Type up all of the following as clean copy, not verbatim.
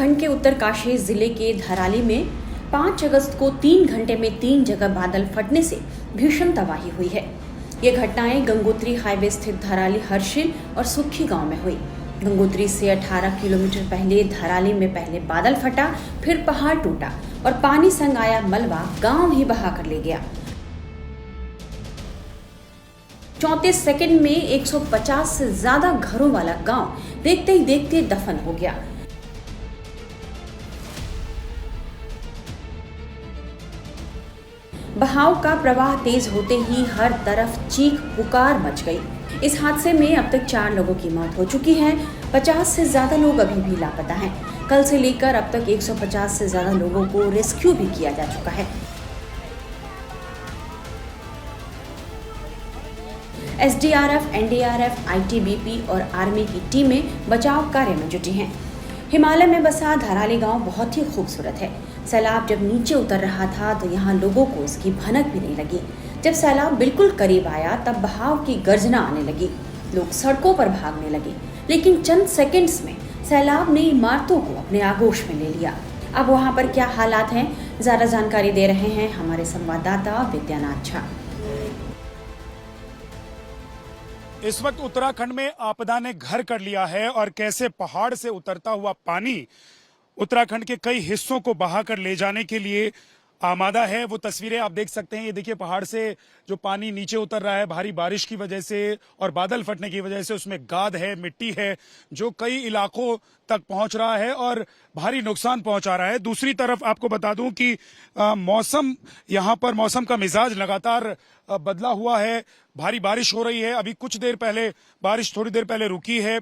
उत्तराखंड के उत्तरकाशी जिले के धराली में 5 अगस्त को 3 घंटे में 3 जगह बादल फटने से भीषण तबाही हुई है। ये घटनाएं गंगोत्री हाईवे स्थित धराली हर्षिल और सुखी गांव में हुई। गंगोत्री से 18 किलोमीटर पहले धराली में पहले बादल फटा, फिर पहाड़ टूटा और पानी संग आया मलबा गांव ही बहा कर ले गया। 34 सेकंड में 150 से ज्यादा घरों वाला गांव देखते ही देखते दफन हो गया। बहाव का प्रवाह तेज होते ही हर तरफ चीख पुकार मच गई। इस हादसे में अब तक 4 लोगों की मौत हो चुकी है। 50 से ज्यादा लोग अभी भी लापता हैं। कल से लेकर अब तक 150 से ज्यादा लोगों को रेस्क्यू भी किया जा चुका है। एसडीआरएफ, एनडीआरएफ, आईटीबीपी और आर्मी की टीमें बचाव कार्य में जुटी हैं। हिमालय में बसा धराली गांव बहुत ही खूबसूरत है। सैलाब जब नीचे उतर रहा था तो यहाँ लोगों को इसकी भनक भी नहीं लगी। जब सैलाब बिल्कुल करीब आया तब बहाव की गर्जना आने लगी। लोग सड़कों पर भागने लगे, लेकिन चंद सेकंड्स में सैलाब ने इमारतों को अपने आगोश में ले लिया। अब वहाँ पर क्या हालात हैं, ज्यादा जानकारी दे रहे हैं हमारे संवाददाता विद्यानाथ झा। इस वक्त उत्तराखंड में आपदा ने घर कर लिया है और कैसे पहाड़ से उतरता हुआ पानी उत्तराखंड के कई हिस्सों को बहाकर ले जाने के लिए आमादा है। वो तस्वीरें आप देख सकते हैं। ये देखिए पहाड़ से जो पानी नीचे उतर रहा है भारी बारिश की वजह से और बादल फटने की वजह से, उसमें गाद है, मिट्टी है जो कई इलाकों तक पहुंच रहा है और भारी नुकसान पहुंचा रहा है। दूसरी तरफ आपको बता दूं कि मौसम यहाँ पर मौसम का मिजाज लगातार बदला हुआ है। भारी बारिश हो रही है। अभी कुछ देर पहले बारिश थोड़ी देर पहले रुकी है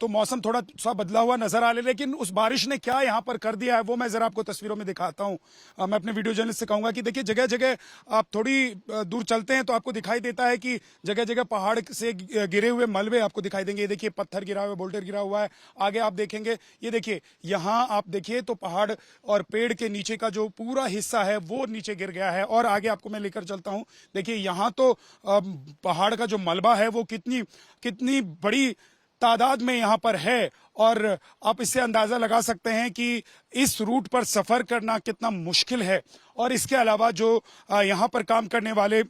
तो मौसम थोड़ा सा बदला हुआ नजर आ रहा है। लेकिन उस बारिश ने क्या यहाँ पर कर दिया है वो मैं जरा आपको तस्वीरों में दिखाता हूँ। मैं अपने वीडियो जर्नलिस्ट से कहूंगा कि देखिए जगह जगह आप थोड़ी दूर चलते हैं तो आपको दिखाई देता है कि जगह जगह पहाड़ से गिरे हुए मलबे आपको दिखाई देंगे। ये देखिए पत्थर गिरा हुआ है, बोल्डर गिरा हुआ है। आगे आप देखेंगे, ये देखिए यहाँ आप देखिए तो पहाड़ और पेड़ के नीचे का जो पूरा हिस्सा है वो नीचे गिर गया है। और आगे आपको मैं लेकर चलता हूँ। देखिए यहाँ तो पहाड़ का जो मलबा है वो कितनी बड़ी तादाद में यहाँ पर है और आप इससे अंदाजा लगा सकते हैं कि इस रूट पर सफर करना कितना मुश्किल है। और इसके अलावा जो यहाँ पर काम करने वाले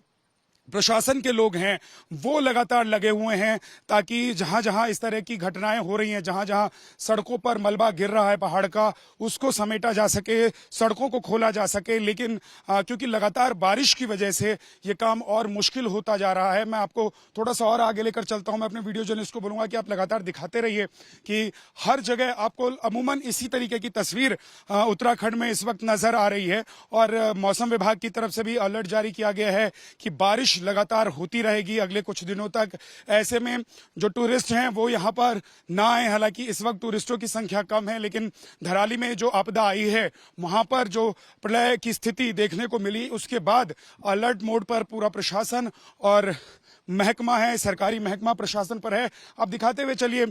प्रशासन के लोग हैं वो लगातार लगे हुए हैं ताकि जहां जहां इस तरह की घटनाएं हो रही हैं, जहां जहां सड़कों पर मलबा गिर रहा है पहाड़ का, उसको समेटा जा सके, सड़कों को खोला जा सके। लेकिन क्योंकि लगातार बारिश की वजह से ये काम और मुश्किल होता जा रहा है। मैं आपको थोड़ा सा और आगे लेकर चलता हूं। मैं अपने वीडियो जर्नलिस्ट को बोलूंगा कि आप लगातार दिखाते रहिए कि हर जगह आपको अमूमन इसी तरीके की तस्वीर उत्तराखंड में इस वक्त नजर आ रही है। और मौसम विभाग की तरफ से भी अलर्ट जारी किया गया है कि बारिश लगातार होती रहेगी अगले कुछ दिनों तक। ऐसे में जो टूरिस्ट हैं वो यहाँ पर ना आए। हालांकि इस वक्त टूरिस्टों की संख्या कम है, लेकिन धराली में जो आपदा आई है वहां पर जो प्रलय की स्थिति देखने को मिली उसके बाद अलर्ट मोड पर पूरा प्रशासन और महकमा है, सरकारी महकमा प्रशासन पर है। अब दिखाते हुए चलिए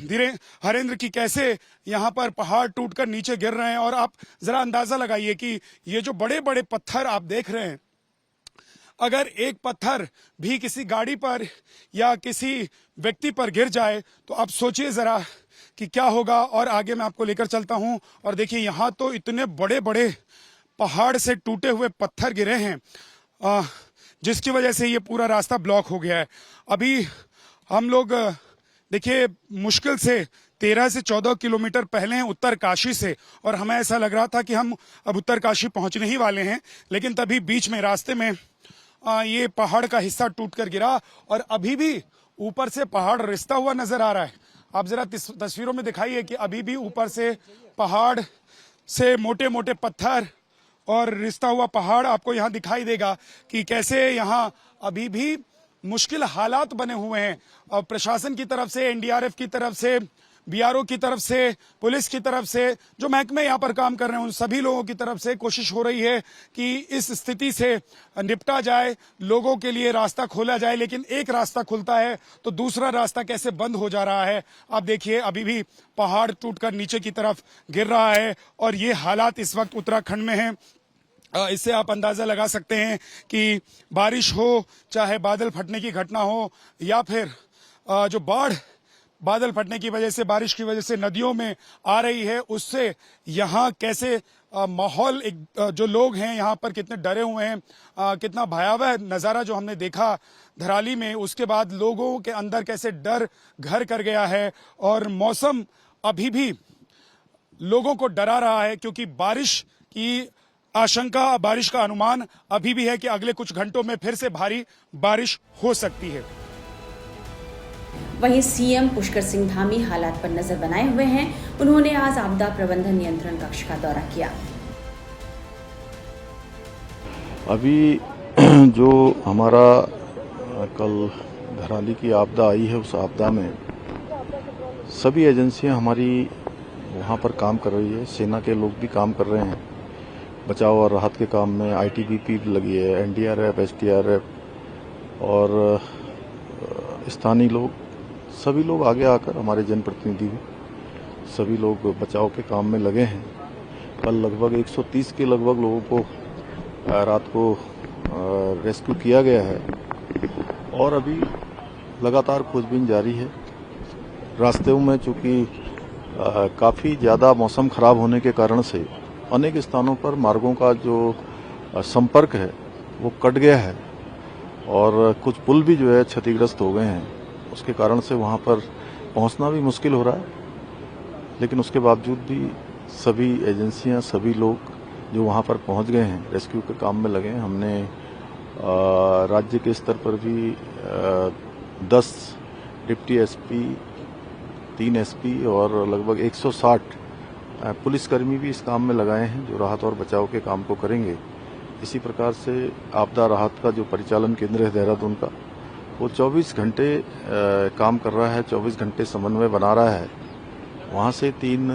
धीरे हरेंद्र की कैसे यहाँ पर पहाड़ टूटकर नीचे गिर रहे हैं। और आप जरा अंदाजा लगाइए कि ये जो बड़े बड़े पत्थर आप देख रहे हैं, अगर एक पत्थर भी किसी गाड़ी पर या किसी व्यक्ति पर गिर जाए तो आप सोचिए जरा कि क्या होगा। और आगे मैं आपको लेकर चलता हूं और देखिए यहाँ तो इतने बड़े बड़े पहाड़ से टूटे हुए पत्थर गिरे हैं जिसकी वजह से ये पूरा रास्ता ब्लॉक हो गया है। अभी हम लोग देखिए मुश्किल से 13 से 14 किलोमीटर पहले हैं उत्तरकाशी से और हमें ऐसा लग रहा था कि हम अब उत्तरकाशी पहुंचने ही वाले हैं। लेकिन तभी बीच में रास्ते में ये पहाड़ का हिस्सा टूटकर गिरा और अभी भी ऊपर से पहाड़ रिसता हुआ नजर आ रहा है। आप जरा तस्वीरों में दिखाइए कि अभी भी ऊपर से पहाड़ से मोटे मोटे पत्थर और रिसता हुआ पहाड़ आपको यहाँ दिखाई देगा कि कैसे यहाँ अभी भी मुश्किल हालात बने हुए हैं। और प्रशासन की तरफ से, एनडीआरएफ की तरफ से, बीआरओ की तरफ से, पुलिस की तरफ से, जो महकमे यहाँ पर काम कर रहे हैं उन सभी लोगों की तरफ से कोशिश हो रही है कि इस स्थिति से निपटा जाए, लोगों के लिए रास्ता खोला जाए। लेकिन एक रास्ता खुलता है तो दूसरा रास्ता कैसे बंद हो जा रहा है। आप देखिए अभी भी पहाड़ टूटकर नीचे की तरफ गिर रहा है और ये हालात इस वक्त उत्तराखंड में हैं। इससे आप अंदाजा लगा सकते हैं कि बारिश हो, चाहे बादल फटने की घटना हो या फिर जो बाढ़ बादल फटने की वजह से, बारिश की वजह से नदियों में आ रही है, उससे यहाँ कैसे माहौल, जो लोग हैं यहाँ पर कितने डरे हुए हैं, कितना भयावह नज़ारा जो हमने देखा धराली में, उसके बाद लोगों के अंदर कैसे डर घर कर गया है। और मौसम अभी भी लोगों को डरा रहा है, क्योंकि बारिश की आशंका, बारिश का अनुमान अभी भी है कि अगले कुछ घंटों में फिर से भारी बारिश हो सकती है। वहीं सीएम पुष्कर सिंह धामी हालात पर नजर बनाए हुए हैं। उन्होंने आज आपदा प्रबंधन नियंत्रण कक्ष का दौरा किया। अभी जो हमारा कल धराली की आपदा आई है, उस आपदा में सभी एजेंसियां हमारी वहां पर काम कर रही है। सेना के लोग भी काम कर रहे हैं बचाव और राहत के काम में। आईटीबीपी लगी है, एनडीआरएफ, एसडीआरएफ और स्थानीय लोग, सभी लोग आगे आकर, हमारे जनप्रतिनिधि भी, सभी लोग बचाव के काम में लगे हैं। कल लगभग 130 के लगभग लोगों को रात को रेस्क्यू किया गया है और अभी लगातार खोजबीन जारी है। रास्ते में चूंकि काफ़ी ज़्यादा मौसम खराब होने के कारण से अनेक स्थानों पर मार्गों का जो संपर्क है वो कट गया है और कुछ पुल भी जो है क्षतिग्रस्त हो गए हैं। उसके कारण से वहाँ पर पहुँचना भी मुश्किल हो रहा है, लेकिन उसके बावजूद भी सभी एजेंसियाँ, सभी लोग जो वहाँ पर पहुँच गए हैं, रेस्क्यू के काम में लगे हैं। हमने राज्य के स्तर पर भी 10 डिप्टी एसपी, 3 एसपी और लगभग 160 पुलिसकर्मी भी इस काम में लगाए हैं, जो राहत और बचाव के काम को करेंगे। इसी प्रकार से आपदा राहत का जो परिचालन केंद्र है देहरादून का, वो 24 घंटे काम कर रहा है, 24 घंटे समन्वय बना रहा है। वहाँ से 3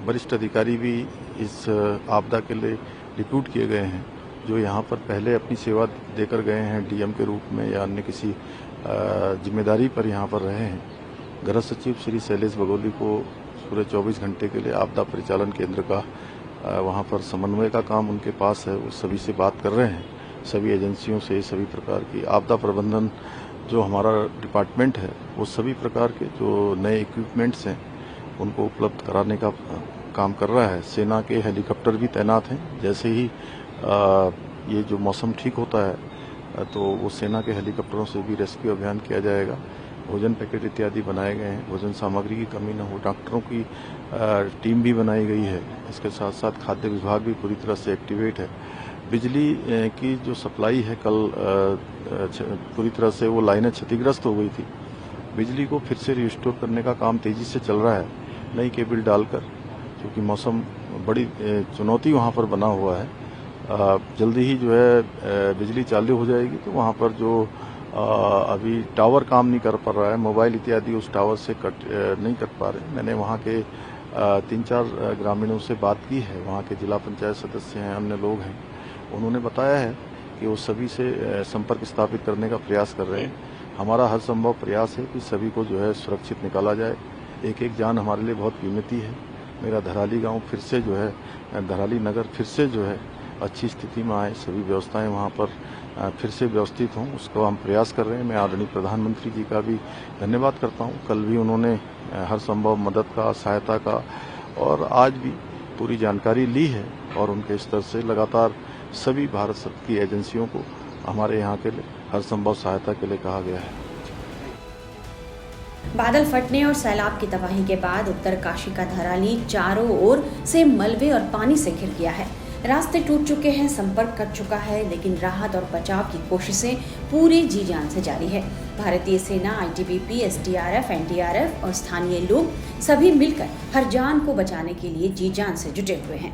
वरिष्ठ अधिकारी भी इस आपदा के लिए रिक्रूट किए गए हैं, जो यहाँ पर पहले अपनी सेवा देकर गए हैं डीएम के रूप में या अन्य किसी जिम्मेदारी पर यहाँ पर रहे हैं। गृह सचिव श्री शैलेश बगोली को पूरे 24 घंटे के लिए आपदा परिचालन केंद्र का वहाँ पर समन्वय का काम उनके पास है। वो सभी से बात कर रहे हैं, सभी एजेंसियों से, सभी प्रकार की आपदा प्रबंधन जो हमारा डिपार्टमेंट है, वो सभी प्रकार के जो नए इक्विपमेंट्स हैं उनको उपलब्ध कराने का काम कर रहा है। सेना के हेलीकॉप्टर भी तैनात हैं। जैसे ही ये जो मौसम ठीक होता है तो वो सेना के हेलीकॉप्टरों से भी रेस्क्यू अभियान किया जाएगा। भोजन पैकेट इत्यादि बनाए गए हैं, भोजन सामग्री की कमी न हो। डॉक्टरों की टीम भी बनाई गई है। इसके साथ साथ खाद्य विभाग भी पूरी तरह से एक्टिवेट है। बिजली की जो सप्लाई है, कल पूरी तरह से वो लाइनें क्षतिग्रस्त हो गई थी। बिजली को फिर से रिस्टोर करने का काम तेजी से चल रहा है, नई केबल डालकर, क्योंकि मौसम बड़ी चुनौती वहाँ पर बना हुआ है। जल्दी ही जो है बिजली चालू हो जाएगी, तो वहाँ पर जो अभी टावर काम नहीं कर पा रहा है, मोबाइल इत्यादि उस टावर से नहीं कट पा रहे। मैंने वहाँ के 3-4 ग्रामीणों से बात की है, वहाँ के जिला पंचायत सदस्य हैं, अन्य लोग हैं। उन्होंने बताया है कि वो सभी से संपर्क स्थापित करने का प्रयास कर रहे हैं। हमारा हर संभव प्रयास है कि सभी को जो है सुरक्षित निकाला जाए। एक एक जान हमारे लिए बहुत कीमती है। मेरा धराली गांव फिर से जो है, धराली नगर फिर से जो है अच्छी स्थिति में आए, सभी व्यवस्थाएं वहां पर फिर से व्यवस्थित हों, उसको हम प्रयास कर रहे हैं। मैं आदरणीय प्रधानमंत्री जी का भी धन्यवाद करता हूं। कल भी उन्होंने हर संभव मदद का, सहायता का और आज भी पूरी जानकारी ली है और उनके स्तर से लगातार सभी भारत की एजेंसियों को हमारे यहाँ के लिए हर संभव सहायता के लिए कहा गया है। बादल फटने और सैलाब की तबाही के बाद उत्तरकाशी का धराली चारों ओर से मलबे और पानी से घिर गया है। रास्ते टूट चुके हैं, संपर्क कट चुका है, लेकिन राहत और बचाव की कोशिशें पूरी जी जान से जारी है। भारतीय सेना, आईटीबीपी, एसडीआरएफ, एनडीआरएफ और स्थानीय लोग सभी मिलकर हर जान को बचाने के लिए जी जान से जुटे हुए हैं।